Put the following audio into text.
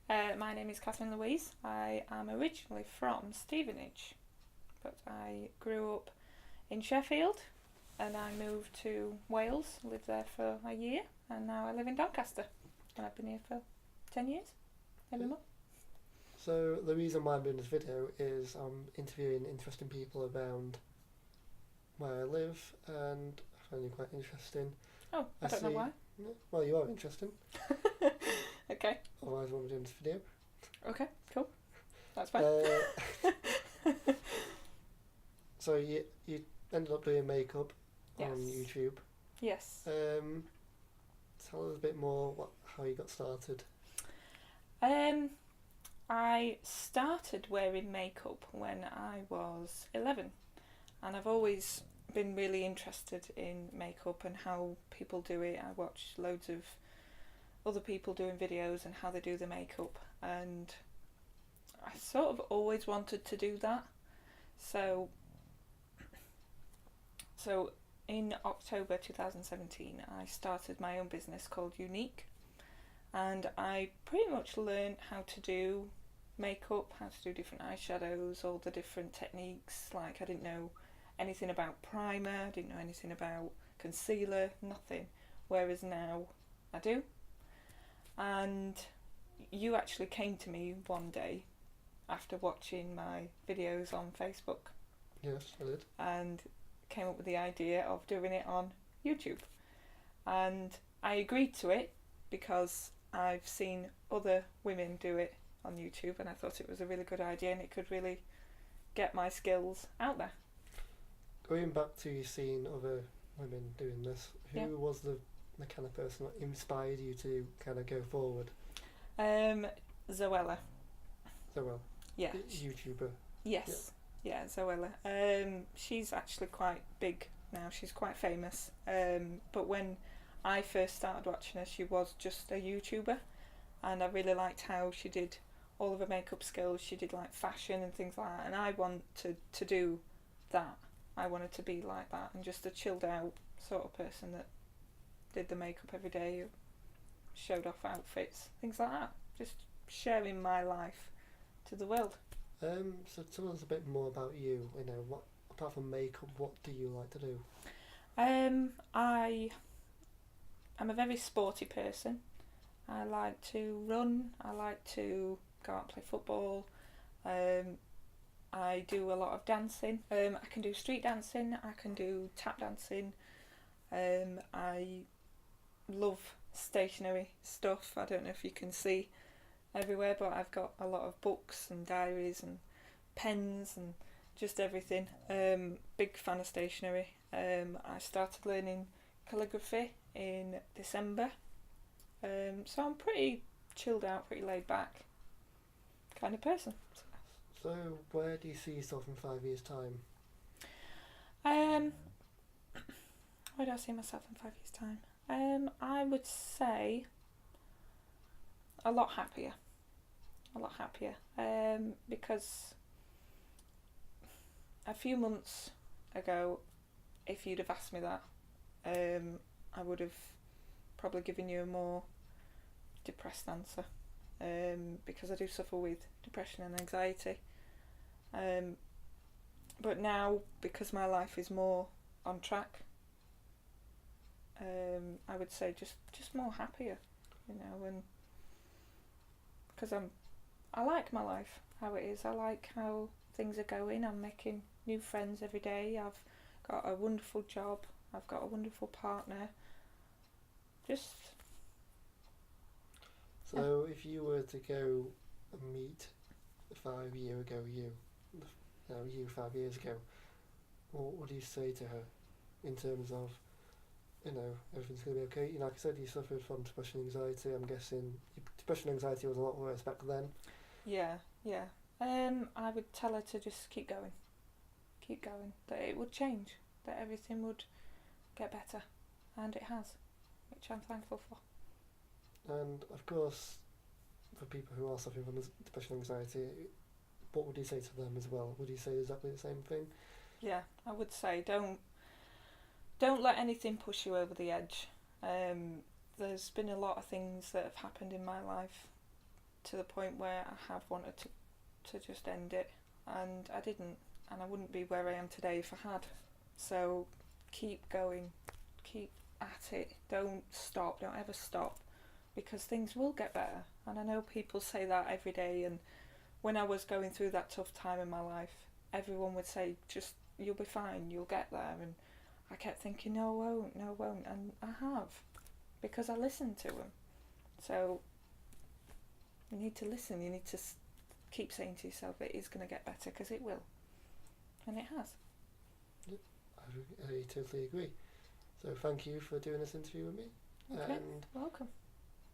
My name is Kathryn Louise. I am originally from Stevenage, but I grew up in Sheffield and I moved to Wales, lived there for a year, and now I live in Doncaster. And I've been here for 10 years, maybe more. So the reason why I'm doing this video is I'm interviewing interesting people around where I live, and I find you quite interesting. Oh, I don't know why. Well, you are interesting. Okay. Otherwise, I wouldn't be doing this video. Okay, cool. That's fine. So you ended up doing makeup Yes. on YouTube. Yes. Tell us a bit more how you got started. I started wearing makeup when I was 11, and I've always been really interested in makeup and how people do it. I watch loads of other people doing videos and how they do the makeup, and I sort of always wanted to do that. So in October 2017 I started my own business called Younique, and I pretty much learned how to do makeup, how to do different eyeshadows, all the different techniques. Like, I didn't know anything about primer, I didn't know anything about concealer, nothing, whereas now I do. And you actually came to me one day after watching my videos on Facebook. Yes, I did. And came up with the idea of doing it on YouTube. And I agreed to it because I've seen other women do it on YouTube, and I thought it was a really good idea and it could really get my skills out there. Going back to you seeing other women doing this, who was the kind of person that inspired you to kind of go forward? Zoella. Zoella? Yeah. YouTuber? Yes. Yeah, Zoella. She's actually quite big now, she's quite famous. But when I first started watching her, she was just a YouTuber, and I really liked how she did all of her makeup skills. She did like fashion and things like that, and I wanted to do that. I wanted to be like that, and just a chilled out sort of person that did the makeup every day, showed off outfits, things like that. Just sharing my life to the world. So tell us a bit more about you. You know, what apart from makeup, what do you like to do? I'm a very sporty person. I like to run. I like to go out and play football. I do a lot of dancing. I can do street dancing. I can do tap dancing. I love stationery stuff. I don't know if you can see everywhere, but I've got a lot of books and diaries and pens and just everything. Big fan of stationery. I started learning calligraphy in December. So I'm pretty chilled out, pretty laid back kind of person. So where do you see yourself in 5 years' time? Where do I see myself in 5 years' time? I would say a lot happier. Because a few months ago, if you'd have asked me that, I would have probably given you a more depressed answer, because I do suffer with depression and anxiety. But now, because my life is more on track, I would say just more happier, you know, and because I like my life how it is. I like how things are going. I'm making new friends every day. I've got a wonderful job. I've got a wonderful partner. So if you were to go and meet 5 years ago you 5 years ago, what would you say to her in terms of, you know, everything's going to be okay? You know, like I said, you suffered from depression and anxiety. I'm guessing depression and anxiety was a lot worse back then. Yeah. I would tell her to just keep going, that it would change, that everything would get better, and it has, which I'm thankful for. And of course, for people who are suffering from depression and anxiety, what would you say to them as well? Would you say exactly the same thing? Yeah, I would say don't let anything push you over the edge. There's been a lot of things that have happened in my life to the point where I have wanted to just end it, and I didn't, and I wouldn't be where I am today if I had. So keep going, keep at it, don't stop, don't ever stop, because things will get better. And I know people say that every day, and when I was going through that tough time in my life, everyone would say, just, you'll be fine, you'll get there, and I kept thinking, no I won't, no I won't, and I have, because I listened to them. So you need to listen, you need to keep saying to yourself, it is going to get better, because it will, and it has. Yep, I totally agree. So thank you for doing this interview with me. Okay, And welcome.